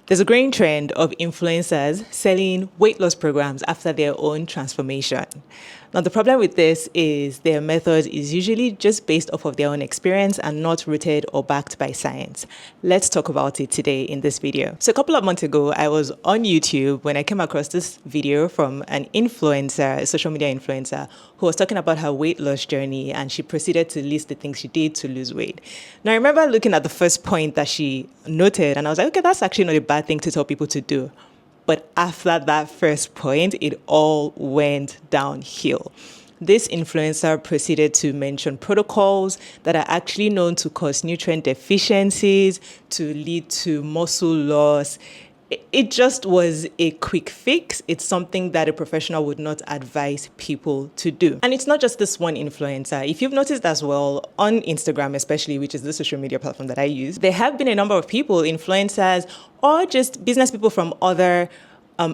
There's a growing trend of influencers selling weight loss programs after their own transformation. Now, the problem with this is their method is usually just based off of their own experience and not rooted or backed by science. Let's talk about it today in this video. So a couple of months ago, I was on YouTube when I came across this video from an influencer, a social media influencer, who was talking about her weight loss journey, and she proceeded to list the things she did to lose weight. Now, I remember looking at the first point that she noted, and I was like, okay, that's actually not a bad thing to tell people to do. But after that first point, it all went downhill. This influencer proceeded to mention protocols that are actually known to cause nutrient deficiencies, to lead to muscle loss. It just was a quick fix. It's something that a professional would not advise people to do. And it's not just this one influencer. If you've noticed as well, on Instagram especially, which is the social media platform that I use, there have been a number of people, influencers, or just business people from other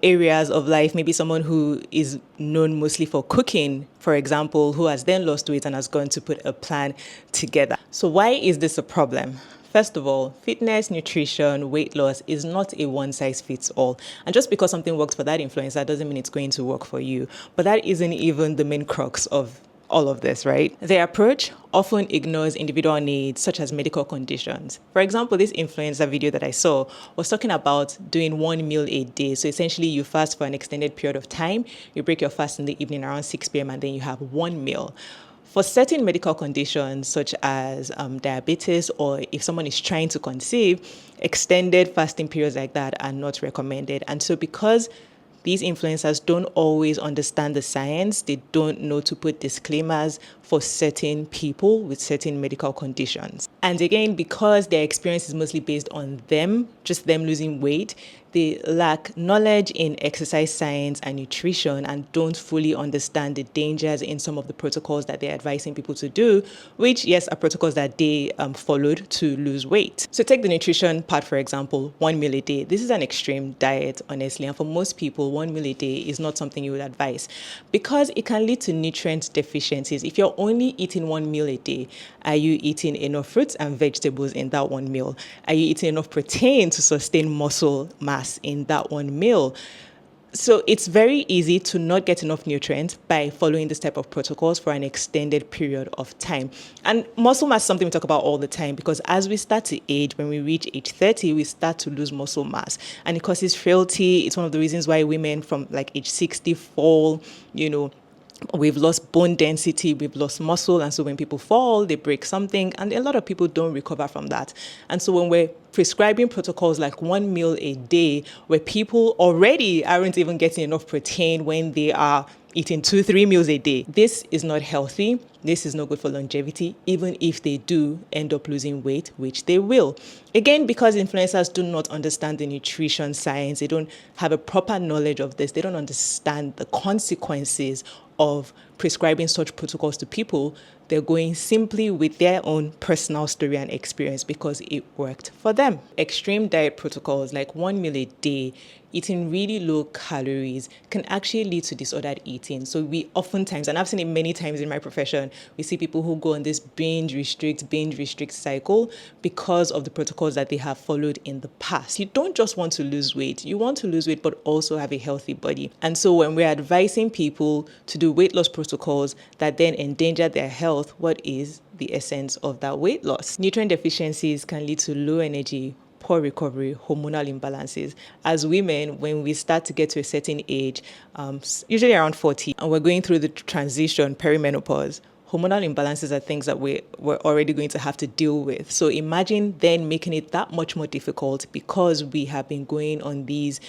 areas of life, maybe someone who is known mostly for cooking, for example, who has then lost weight and has gone to put a plan together. So why is this a problem? First of all, fitness, nutrition, weight loss is not a one-size-fits-all. And just because something works for that influencer doesn't mean it's going to work for you. But that isn't even the main crux of all of this, right? Their approach often ignores individual needs, such as medical conditions. For example, this influencer video that I saw was talking about doing one meal a day. So essentially, you fast for an extended period of time, you break your fast in the evening around 6 p.m., and then you have one meal. For certain medical conditions, such as diabetes, or if someone is trying to conceive, extended fasting periods like that are not recommended. And so because these influencers don't always understand the science, they don't know to put disclaimers for certain people with certain medical conditions. And again, because their experience is mostly based on them, just them losing weight, they lack knowledge in exercise science and nutrition and don't fully understand the dangers in some of the protocols that they're advising people to do, which, yes, are protocols that they followed to lose weight. So take the nutrition part, for example, one meal a day. This is an extreme diet, honestly. And for most people, one meal a day is not something you would advise because it can lead to nutrient deficiencies. If you're only eating one meal a day, are you eating enough fruits and vegetables in that one meal? Are you eating enough protein to sustain muscle mass in that one meal? So it's very easy to not get enough nutrients by following this type of protocols for an extended period of time. And muscle mass is something we talk about all the time because as we start to age, when we reach age 30, we start to lose muscle mass. And it causes frailty. It's one of the reasons why women from like age 60 fall, we've lost bone density, we've lost muscle. And so when people fall, they break something. And a lot of people don't recover from that. And so when we're prescribing protocols like one meal a day, where people already aren't even getting enough protein when they are eating 2-3 meals a day, this is not healthy. This is not good for longevity, even if they do end up losing weight, which they will. Again, because influencers do not understand the nutrition science, they don't have a proper knowledge of this, they don't understand the consequences of prescribing such protocols to people. They're going simply with their own personal story and experience because it worked for them. Extreme diet protocols like one meal a day, eating really low calories can actually lead to disordered eating. So we oftentimes, and I've seen it many times in my profession, we see people who go on this binge restrict cycle because of the protocols that they have followed in the past. You don't just want to lose weight. You want to lose weight, but also have a healthy body. And so when we're advising people to do weight loss protocols that then endanger their health, what is the essence of that weight loss? Nutrient deficiencies can lead to low energy, poor recovery, hormonal imbalances. As women, when we start to get to a certain age, usually around 40, and we're going through the transition, perimenopause, hormonal imbalances are things that we're already going to have to deal with. So imagine then making it that much more difficult because we have been going on these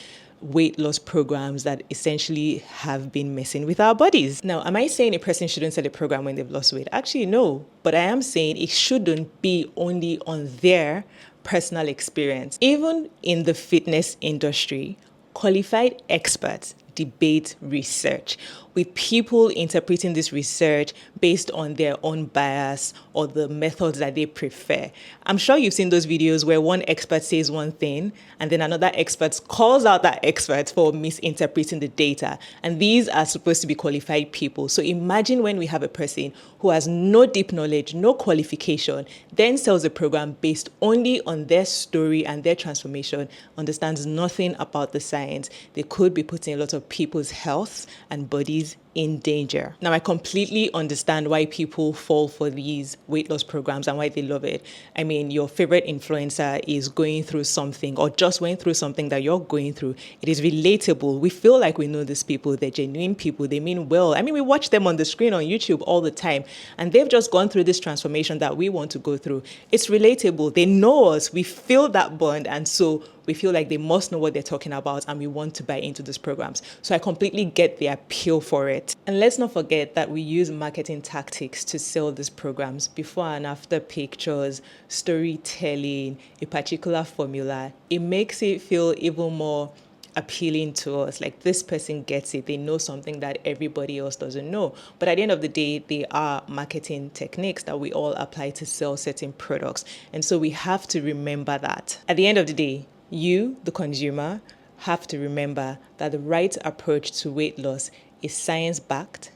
weight loss programs that essentially have been messing with our bodies. Now, am I saying a person shouldn't sell a program when they've lost weight? Actually, no. But I am saying it shouldn't be only on their personal experience. Even in the fitness industry, qualified experts debate research. with people interpreting this research based on their own bias or the methods that they prefer. I'm sure you've seen those videos where one expert says one thing and then another expert calls out that expert for misinterpreting the data. And these are supposed to be qualified people. So imagine when we have a person who has no deep knowledge, no qualification, then sells a program based only on their story and their transformation, understands nothing about the science. They could be putting a lot of people's health and bodies in danger. Now, I completely understand why people fall for these weight loss programs and why they love it. I mean, your favorite influencer is going through something or just went through something that you're going through. It is relatable. We feel like we know these people. They're genuine people. They mean well. I mean, we watch them on the screen on YouTube all the time, and they've just gone through this transformation that we want to go through. It's relatable. They know us. We feel that bond, and so we feel like they must know what they're talking about, and we want to buy into these programs. So I completely get the appeal for it. And let's not forget that we use marketing tactics to sell these programs: before and after pictures, storytelling, a particular formula. It makes it feel even more appealing to us, like this person gets it, they know something that everybody else doesn't know. But at the end of the day, they are marketing techniques that we all apply to sell certain products. And so we have to remember that. At the end of the day, you, the consumer, have to remember that the right approach to weight loss is science-backed.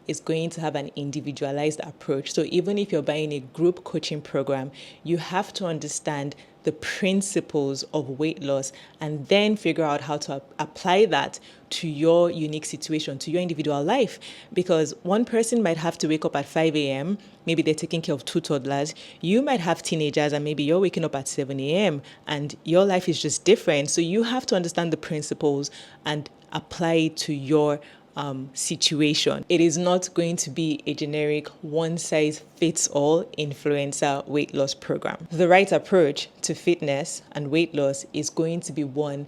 It's going to have an individualized approach. So even if you're buying a group coaching program, you have to understand the principles of weight loss and then figure out how to apply that to your unique situation, to your individual life. Because one person might have to wake up at 5 a.m., maybe they're taking care of 2 toddlers. You might have teenagers and maybe you're waking up at 7 a.m. and your life is just different. So you have to understand the principles and apply it to your situation. It is not going to be a generic one-size-fits-all influencer weight loss program. The right approach to fitness and weight loss is going to be one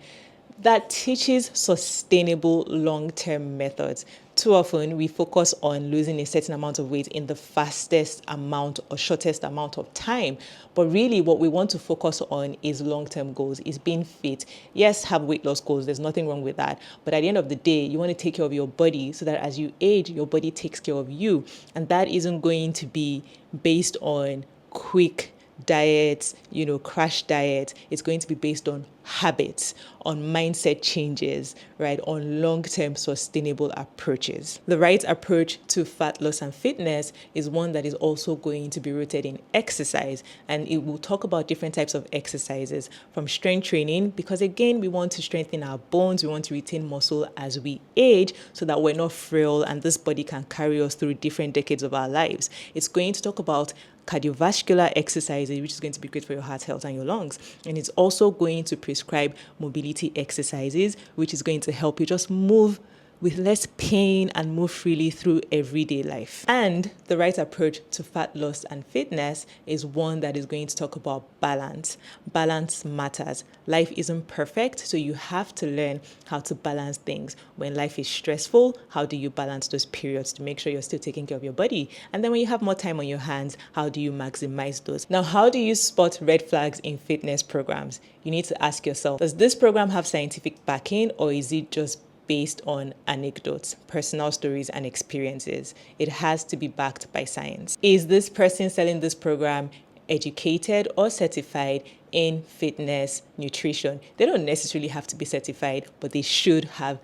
that teaches sustainable long-term methods. Too often, we focus on losing a certain amount of weight in the fastest amount or shortest amount of time. But really, what we want to focus on is long-term goals, is being fit. Yes, have weight loss goals. There's nothing wrong with that. But at the end of the day, you want to take care of your body so that as you age, your body takes care of you. And that isn't going to be based on quick diets, crash diet. It's going to be based on habits, on mindset changes, right? On long-term sustainable approaches. The right approach to fat loss and fitness is one that is also going to be rooted in exercise. And it will talk about different types of exercises, from strength training, because again, we want to strengthen our bones. We want to retain muscle as we age so that we're not frail and this body can carry us through different decades of our lives. It's going to talk about cardiovascular exercises, which is going to be great for your heart health and your lungs. And it's also going to prescribe mobility exercises, which is going to help you just move with less pain and move freely through everyday life. And the right approach to fat loss and fitness is one that is going to talk about balance. Balance matters. Life isn't perfect, so you have to learn how to balance things. When life is stressful, how do you balance those periods to make sure you're still taking care of your body? And then when you have more time on your hands, how do you maximize those? Now, how do you spot red flags in fitness programs? You need to ask yourself, does this program have scientific backing, or is it just based on anecdotes, personal stories, and experiences? It has to be backed by science. Is this person selling this program educated or certified in fitness, nutrition? They don't necessarily have to be certified, but they should have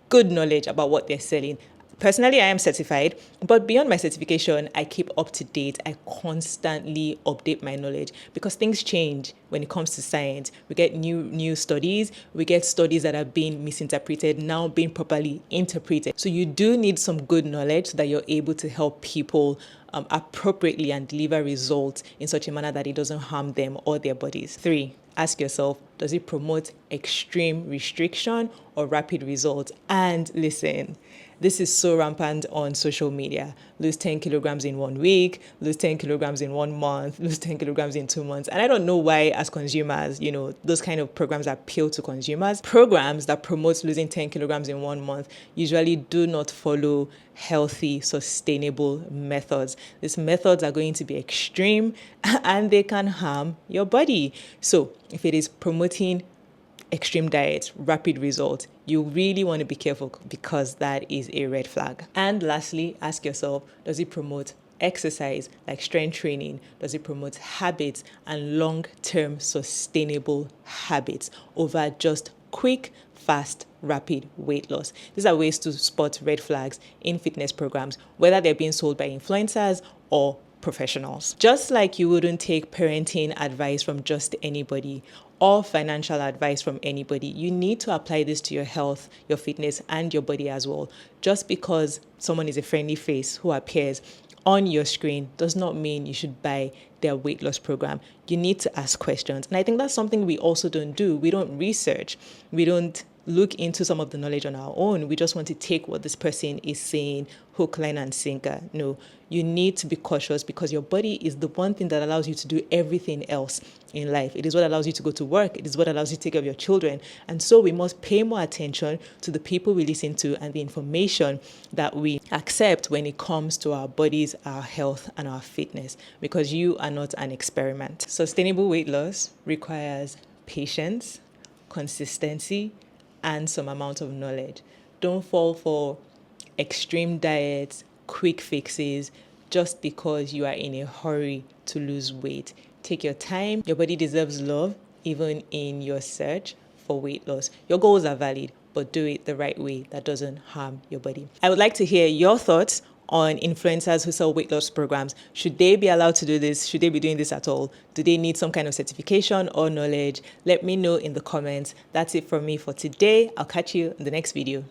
good knowledge about what they're selling. Personally, I am certified, but beyond my certification, I keep up to date. I constantly update my knowledge because things change when it comes to science. We get new studies. We get studies that are being misinterpreted, now being properly interpreted. So you do need some good knowledge so that you're able to help people appropriately and deliver results in such a manner that it doesn't harm them or their bodies. 3, ask yourself, does it promote extreme restriction or rapid results? And listen, this is so rampant on social media. Lose 10 kilograms in 1 week, lose 10 kilograms in 1 month, lose 10 kilograms in 2 months. And I don't know why, as consumers, those kind of programs appeal to consumers. Programs that promote losing 10 kilograms in 1 month usually do not follow healthy, sustainable methods. These methods are going to be extreme and they can harm your body. So if it is promoting extreme diets, rapid results, you really want to be careful because that is a red flag. And lastly, ask yourself, does it promote exercise like strength training? Does it promote habits and long-term sustainable habits over just quick, fast, rapid weight loss? These are ways to spot red flags in fitness programs, whether they're being sold by influencers or professionals. Just like you wouldn't take parenting advice from just anybody or financial advice from anybody, you need to apply this to your health, your fitness, and your body as well. Just because someone is a friendly face who appears on your screen does not mean you should buy their weight loss program. You need to ask questions. And I think that's something we also don't do. We don't research. We don't look into some of the knowledge on our own. We just want to take what this person is saying, hook, line, and sinker. No, you need to be cautious because your body is the one thing that allows you to do everything else in life. It is what allows you to go to work. It is what allows you to take care of your children. And so we must pay more attention to the people we listen to and the information that we accept when it comes to our bodies, our health, and our fitness, because you are not an experiment. Sustainable weight loss requires patience, consistency, and some amount of knowledge. Don't fall for extreme diets, quick fixes, just because you are in a hurry to lose weight. Take your time. Your body deserves love, even in your search for weight loss. Your goals are valid, but do it the right way that doesn't harm your body. I would like to hear your thoughts on influencers who sell weight loss programs. Should they be allowed to do this? Should they be doing this at all? Do they need some kind of certification or knowledge? Let me know in the comments. That's it from me for today. I'll catch you in the next video.